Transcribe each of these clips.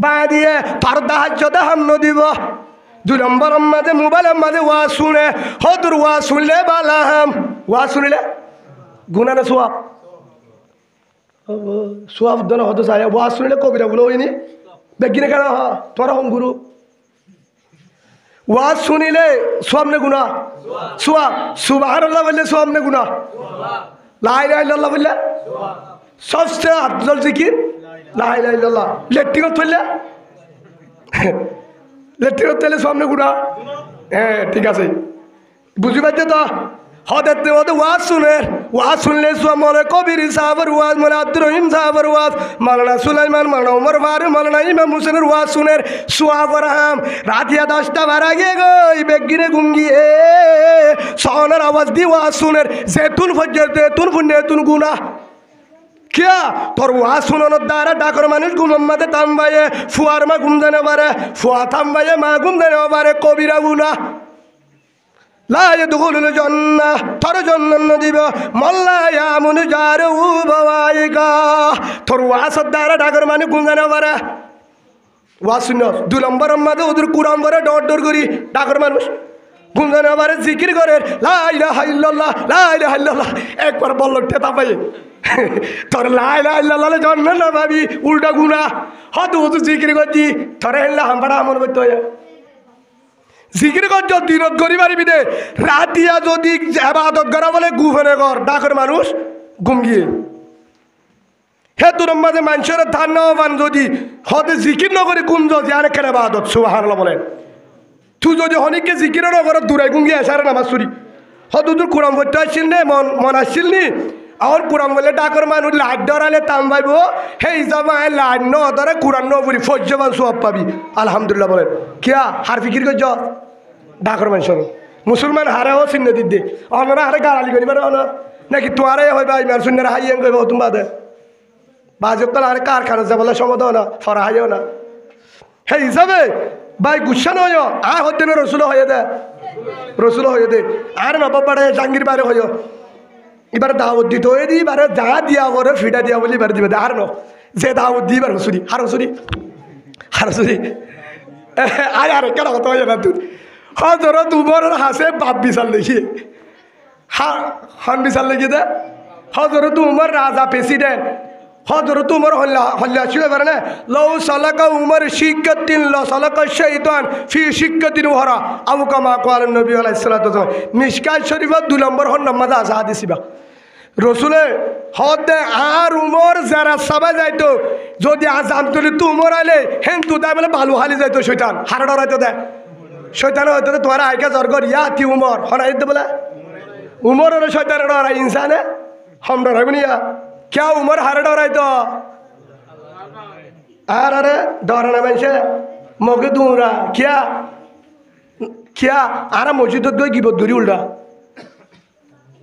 বা দিয়ে তার দাহাজ্য দেহাম নদীব 2 নম্বরের মাঝে মোবাইলের মাঝে ওয়াজ শুনে হদুর ওয়াজ শুনলে বালাহাম ওয়াজ শুনলে গুনা না সোয়াব সোয়াব দন হতো চাই ওয়াজ শুনলে কবিরা গুলো হয়নি বেগিনে কেন তোরা হম গুরু ওয়াজ শুনিলে সোয়াব নে গুনা সোয়াব সুবহানাল্লাহ বললে সোয়াব নে গুনা লা ইলাহা ইল্লাল্লাহ বললে সবচেয়ে আফজল জিকির লা ইলাহা ইল্লাল্লাহ লেট্রিন থইলে লেট্রিন থইলে সোয়াব নে গুনা হ্যাঁ ঠিক আছে বুঝি পাইতে তো হঠাৎ ওয়াজ শুনলে মনে কবির সাহাবের ওয়াজ মনে আব্দুর রহিম সাহাবের ওয়াজ মাওলানা সুলাইমান মাওলানা উমর ফারুক মাওলানা ইমাম হুসেনের ওয়াজ শুনের সোয়াবর হাম রাতিয়া 10টা বার আগে গই বেগিনে গুঙ্গিয়ে সহনের আওয়াজ দি ওয়াজ শুনের জেতুন ফজ্জর তেতুন ফুন্নে তুন গুনা কিয়া তোর ওয়াজ শুনানোর দ্বারা ডাকর মানুষ গুমম্মাতে থামবাইয়ে ফুয়ার মা ঘুম দেনে পারে ফুয়া থামবাইয়ে মা ঘুম দেনে পারে কবিরা গুনা লা ইয়াদখুলুল জান্নাহ তোর জান্নাত নদিব মাল্লা ইয়ামুন জারু বাওয়াইকা তোর ওয়াজের দ্বারা ডাকর মানুষ ঘুম দেনে পারে ওয়াজ শুনো 2 নম্বরের মাঝে ওদের কুরআন পড়ে ডর করি ডাকর মানুষ ঘুম দেনে পারে জিকির করে লা ইলাহা ইল্লাল্লাহ লা ইলাহা ইল্লাল্লাহ একবার বলল টেতা পাই তোর লা ইলাহা ইল্লাল্লাহ জান্নাত না ভাবি উল্টা গুনাহ হয়তো ওদের জিকির করছি তোর হেল্লা হামবাড়া আমল করতে হয় জিকির করছ দিনত করি পারিবি দে রাতিয়া যদি ইবাদত করা বলে গুফনে কর ডাকর মানুষ ঘুম গিয়ে হে তোর মাঝে মানুষের ধান নবান যদি হতে জিকির নকরি কুঞ্জ জানে কেন ইবাদত সুবহানাল্লাহ বলেন তুই যদি হনিকে জিকির নকর দূরে গুঙ্গিয়ে আসারে নামাজ চুরি হয়তো তোর কোরআন পড়তে আসছিল নে মন আসছিল নি আর কোরআন বলে ডাকর মানুষ লাইট ধরালে তাম পাইব সেই হিসাবে লাইট ন ধরে কোরআন ন বলি ফজ্জবান সব পাবি আলহামদুলিল্লাহ বলেন কিয়া হার ফিকির করছ ডাকর মানুষের মুসলমান হারেও চিহ্ন দিতে অনরা হারে গাড়ালি করি পারে অন নাকি তোয়ারে হইবা ইমার শূন্যের হাইয়েন কইব তুমি বাদে বাজকাল আরে কারখানা যাবলে সমদ না ফরা হাইও না সেই হিসাবে ভাই গুসা নয় হতে না রসুল হয়ে দে আর নবাব বাড়ে জাঙ্গির বারে হইও এবার দাওয়াত দিতে হয়ে দি এবারে যা দিয়া করে ফিটা দিয়া বলি এবার দিবে আর ন যে দাওয়াত দি এবার হসুরি আর কেন হতে হয় না তুই হজর তোমার হাসে বাপ বিশাল দেখি হান বিশাল দেখি দে হজর তোমার রাজা প্রেসিডেন্ট হজর তোমার হল্লা ছিল এবার না লৌ সালাকা উমর শিক্ষাতিন ল সালাকা শৈতান ফি শিক্ষাতিন ওহরা আবু কামা কোয়াল নবী আলাইহিস সালাতু ওয়াস সালাম মিশকাত শরীফত 2 নম্বর হন নামাজ আছে হাদিসিবা রসুলে হদে আর উমর যারা সবা যাইতো যদি আজাম তুলি তু উমর আলে হেন তু তাই বলে ভালো হালি যাইতো শৈতান হার ডরাইতো দে শৈতান হয়তো তোমার আইকা জর্গর ইয়া তি উমর হরাই দে বলে উমর শৈতান ডরাই ইনসানে হম ডরাইব নিয়া क्या उमर हार डरायतो अरे डराना मानसे मगे दूरा क्या आरा मस्जिद गई गिबत धरी उल्टा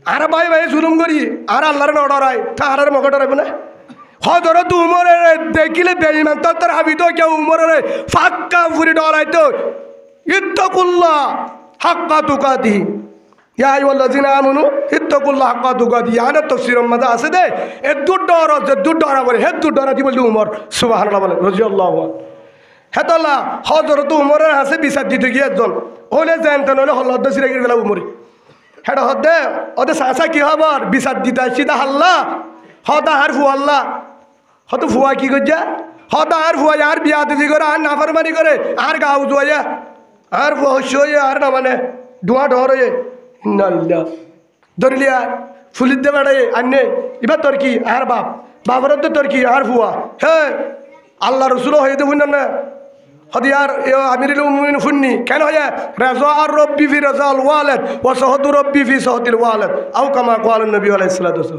आरा भाई भाई जुलुम करी आरा अल्लाहर न डराय ता आरा मगे डराइब ना हजर तू उमर देखिले बेईमान तर हाबी तो क्या उमर फाक्का ফুরি डरायतो इत्तकुल्लाह हक्का तुकाती या আইয়ুহাল্লাযিনা আমানু ইত্তাকুল্লাহ হাক্কা তুকাতি ইয়ানা তাফসীরের মধ্যে আছে দে এ দুডরা বলে হে দুডরা কি বলতে উমর সুবহানাল্লাহ বলে রাদিয়াল্লাহু হেতাল্লাহ হযরত উমরের হাসে বিচার দিতে গিয়ে একজন ওলে জানতেন হলে হল্লাদ সিরে গেল উমরে হেডা হদে ওদে সাসা কি হবার বিচার দিতে সিধা আল্লাহ হদা আর ফু আল্লাহ হতো ফুয়া কি গজ্জা হদা আর ফুয়া আর বিয়া দিদি করে আর নাফরমানি করে আর গাউ জোয়া আর বহসই আর না মানে দুয়া ডরে ইন্নাল্লাহ ধরলিয়া ফুলিত দে বেড়ে আন্নে এবার তোর কি আর বাবার তো তোর কি আর ফুয়া হে আল্লাহ রসুল হয়ে দেবুন না হদি আর আমিরুল মুমিনিন ফুন্নি কেন হয় রাজা আর রব্বি ফি রাজাল ওয়ালাদ ওয়া সাহদু রব্বি ফি সাহদিল ওয়ালাদ আও কামা ক্বাল নবী আলাইহিস সালাতু ওয়াস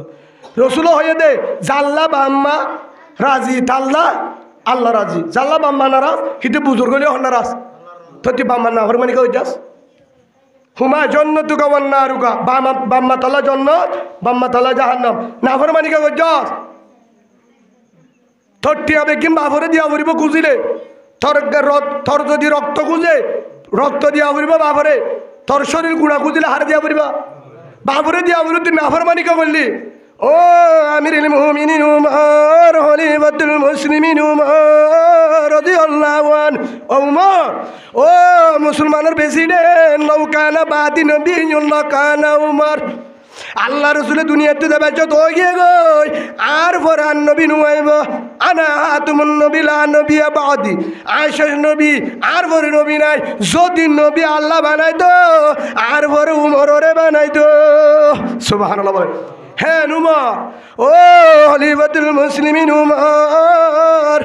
রসুল হয়ে দে জাল্লা বাম্মা রাজি তাল্লা আল্লাহ রাজি জাল্লা বাম্মা নারাজ হিতে বুজুর্গ হলে নারাজ তুই বাম্মা না ফরমানি কই যাস হুমা জন্নতুকা ওয়ান নারুকা বাম্মা তালা জান্নাত বাম্মা তালা জাহান্নাম নাফরমানি কা গজ্জাস থর্টি হবে কি বাফরে দিয়া পড়িব খুঁজিলে থর যদি রক্ত খুঁজে রক্ত দিয়া পড়িব বাফরে তোর শরীর গুণা খুঁজিলে হারে দিয়া পড়িবা বাফরে দিয়া পড়িব তুই নাফরমানি কা করলি ও আমিরুল মুমিনিন উমর খলিফাতুল মুসলিমিন উমর ও উমর ও মুসলমানের প্রেসিডেন্ট নৌকানা বাদি নবী কানা উমর আল্লাহ রসুলের দুনিয়াতে দেবে যত গিয়ে গই আর পরে আর নবী নুয়াইব আনা তুমুন নবী লা নবী বাদি আয়েশার নবী আর পরে নবী নাই যদি নবী আল্লাহ বানাইতো আর পরে উমরে বানাইতো সুবহানাল্লাহ বলে হ্যাঁ উমর ও খলিফাতুল মুসলিমিন উমর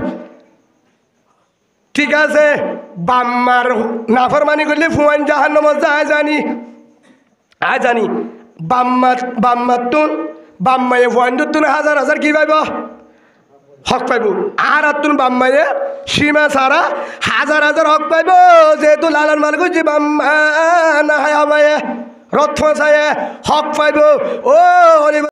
ঠিক আছে বাম্মার নাফরমানি করলে ফুয়ান জাহান্নামে যায় জানি বাম্মায়ে ফুয়ান হাজার হাজার কি পাইব হক পাইব আর তুন বাম্মায়ে সীমা সারা হাজার হাজার হক পাইব যেহেতু লালান মালিক যে বাম্মা না হায় রথ ফাঁসায় হক পাইব ও